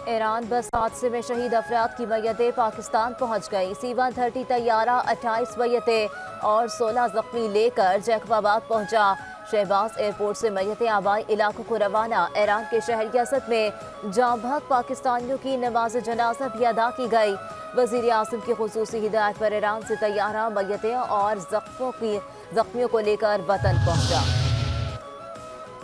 ایران بس حادثے میں شہید افراد کی میتیں پاکستان پہنچ گئیں۔ C-130 طیارہ 28 میتیں اور 16 زخمی لے کر جیکب آباد پہنچا۔ شہباز ایئرپورٹ سے میتیں آبائی علاقوں کو روانہ۔ ایران کے شہر یزد میں جاں بحق پاکستانیوں کی نماز جنازہ بھی ادا کی گئی۔ وزیر اعظم کی خصوصی ہدایت پر ایران سے طیارہ میتیں اور زخمیوں کو لے کر وطن پہنچا۔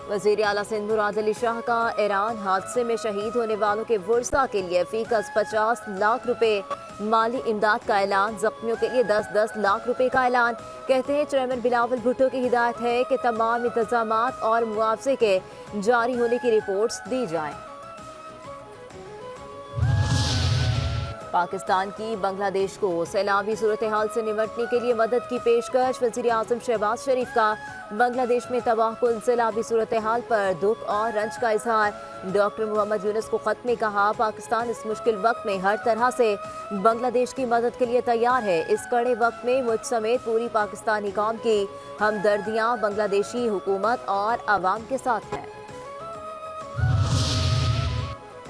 وزیر اعلیٰ سندھ مراد علی شاہ کا ایران حادثے میں شہید ہونے والوں کے ورثاء کے لیے فی کس 50 لاکھ روپے مالی امداد کا اعلان۔ زخمیوں کے لیے 10 لاکھ روپے کا اعلان۔ کہتے ہیں چیئرمین بلاول بھٹو کی ہدایت ہے کہ تمام انتظامات اور معاوضے کے جاری ہونے کی رپورٹس دی جائیں۔ پاکستان کی بنگلہ دیش کو سیلابی صورتحال سے نمٹنے کے لیے مدد کی پیشکش۔ وزیر اعظم شہباز شریف کا بنگلہ دیش میں تباہ کن سیلابی صورتحال پر دکھ اور رنج کا اظہار۔ ڈاکٹر محمد یونس کو خط میں کہا پاکستان اس مشکل وقت میں ہر طرح سے بنگلہ دیش کی مدد کے لیے تیار ہے۔ اس کڑے وقت میں مجھ سمیت پوری پاکستانی قوم کی ہمدردیاں بنگلہ دیشی حکومت اور عوام کے ساتھ ہیں۔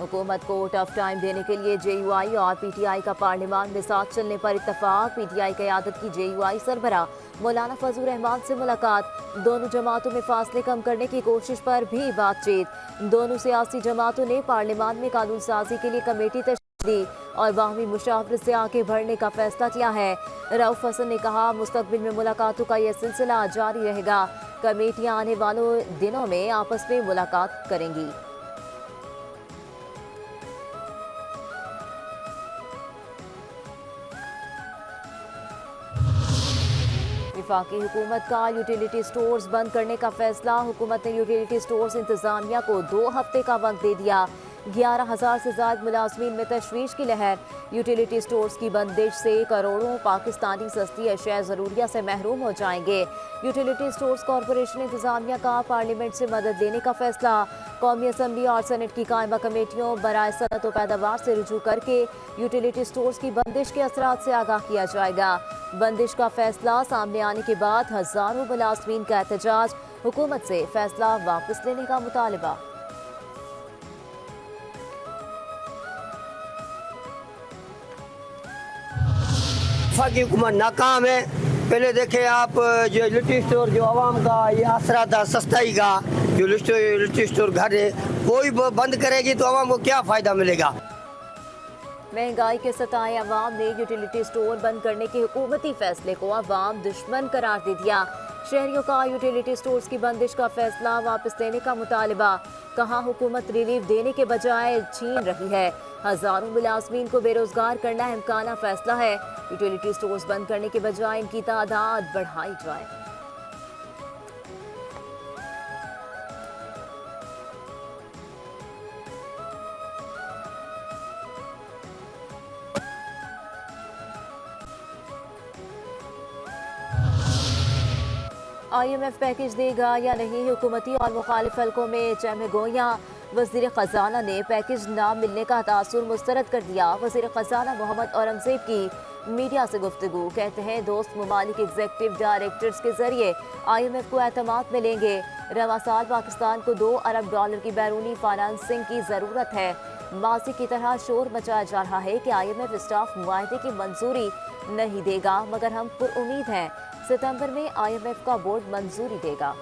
حکومت کو ٹف ٹائم دینے کے لیے JUI اور PTI کا پارلیمان میں ساتھ چلنے پر اتفاق۔ PTI قیادت کی JUI سربراہ مولانا فضل الرحمان سے ملاقات۔ دونوں جماعتوں میں فاصلے کم کرنے کی کوشش پر بھی بات چیت۔ دونوں سیاسی جماعتوں نے پارلیمان میں قانون سازی کے لیے کمیٹی تشکیل دی اور باہمی مشاورت سے آگے بڑھنے کا فیصلہ کیا ہے۔ رؤف حسن نے کہا مستقبل میں ملاقاتوں کا یہ سلسلہ جاری رہے گا۔ کمیٹیاں آنے والوں دنوں میں آپس میں ملاقات کریں گی۔ وفاقی حکومت کا یوٹیلیٹی سٹورز بند کرنے کا فیصلہ۔ حکومت نے یوٹیلیٹی سٹورز انتظامیہ کو 2 ہفتے کا وقت دے دیا۔ 11,000 سے زائد ملازمین میں تشویش کی لہر۔ یوٹیلیٹی سٹورز کی بندش سے کروڑوں پاکستانی سستی اشیاء ضروریہ سے محروم ہو جائیں گے۔ یوٹیلیٹی سٹورز کارپوریشن انتظامیہ کا پارلیمنٹ سے مدد لینے کا فیصلہ۔ قومی اسمبلی اور سینٹ کی قائمہ کمیٹیوں برائے صنعت و پیداوار سے رجوع کر کے یوٹیلیٹی سٹورز کی بندش کے اثرات سے آگاہ کیا جائے گا۔ بندش کا فیصلہ سامنے آنے کے بعد ہزاروں ملازمین کا احتجاج۔ حکومت سے فیصلہ واپس لینے کا مطالبہ۔ وفاقی حکومت ناکام ہے۔ پہلے دیکھیں آپ جو لٹی سٹور جو عوام کا یہ آسرا تھا سستائی کا، جو لٹی سٹور گھر ہے کوئی بند کرے گی تو عوام کو کیا فائدہ ملے گا؟ مہنگائی کے ستائے عوام نے یوٹیلیٹی سٹور بند کرنے کے حکومتی فیصلے کو عوام دشمن قرار دے دیا۔ شہریوں کا یوٹیلیٹی سٹورز کی بندش کا فیصلہ واپس لینے کا مطالبہ۔ کہاں حکومت ریلیف دینے کے بجائے چھین رہی ہے۔ ہزاروں ملازمین کو بے روزگار کرنا امکانہ فیصلہ ہے۔ یوٹیلیٹی سٹورز بند کرنے کے بجائے ان کی تعداد بڑھائی جائے۔ IMF پیکج دے گا یا نہیں، حکومتی اور مخالف حلقوں میں چہمہ گوئیاں۔ وزیر خزانہ نے پیکج نہ ملنے کا تاثر مسترد کر دیا۔ وزیر خزانہ محمد اورنگزیب کی میڈیا سے گفتگو۔ کہتے ہیں دوست ممالک ایگزیکٹو ڈائریکٹرز کے ذریعے IMF کو اعتماد ملیں گے۔ رواں سال پاکستان کو $2 ارب کی بیرونی فائنانسنگ کی ضرورت ہے۔ ماضی کی طرح شور مچایا جا رہا ہے کہ IMF اسٹاف معاہدے کی منظوری نہیں دے گا، مگر ہم پر امید ہیں ستمبر میں IMF کا بورڈ منظوری دے گا۔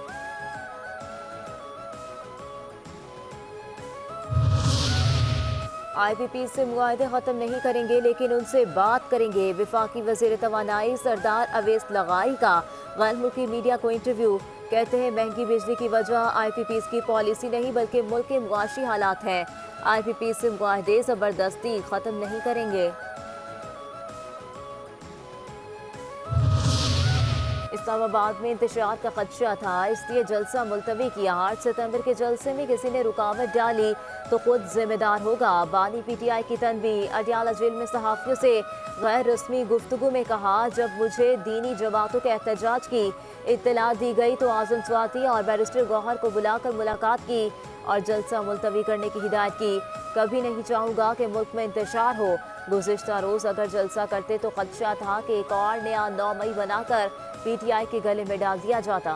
IPP سے معاہدے ختم نہیں کریں گے لیکن ان سے بات کریں گے۔ وفاقی وزیر توانائی سردار اویس لغائی کا غیر ملکی میڈیا کو انٹرویو۔ کہتے ہیں مہنگی بجلی کی وجہ IPPs کی پالیسی نہیں بلکہ ملک کے معاشی حالات ہیں۔ IPP سے معاہدے زبردستی ختم نہیں کریں گے۔ اسلام آباد میں انتشار کا خدشہ تھا، اس لیے جلسہ ملتوی کیا۔ 8 ستمبر کے جلسے میں کسی نے رکاوٹ ڈالی تو خود ذمہ دار ہوگا۔ بانی PTI کی تنبیہ۔ اڈیالہ جیل میں صحافیوں سے غیر رسمی گفتگو میں کہا جب مجھے دینی جماعتوں کے احتجاج کی اطلاع دی گئی تو اعظم سواتی اور بیرسٹر گوہر کو بلا کر ملاقات کی اور جلسہ ملتوی کرنے کی ہدایت کی۔ کبھی نہیں چاہوں گا کہ ملک میں انتشار ہو۔ گزشتہ روز اگر جلسہ کرتے تو خدشہ تھا کہ ایک اور نیا 9 مئی بنا کر PTI کے گلے میں ڈال دیا جاتا۔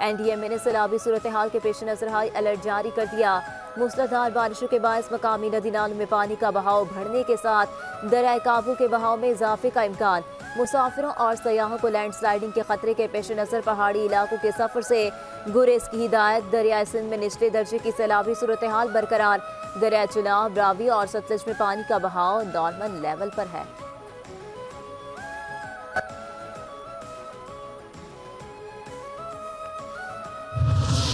NDMA نے سیلابی صورتحال کے پیش نظر ہائی الرٹ جاری کر دیا۔ موسلادھار بارشوں کے باعث مقامی ندی نالوں میں پانی کا بہاؤ بڑھنے کے ساتھ دریائے کابو کے بہاؤ میں اضافے کا امکان۔ مسافروں اور سیاحوں کو لینڈ سلائیڈنگ کے خطرے کے پیش نظر پہاڑی علاقوں کے سفر سے گریز کی ہدایت۔ دریائے سندھ میں نچلے درجے کی سیلابی صورتحال برقرار۔ دریائے چناب، راوی اور ستلج میں پانی کا بہاؤ نارمل لیول پر ہے۔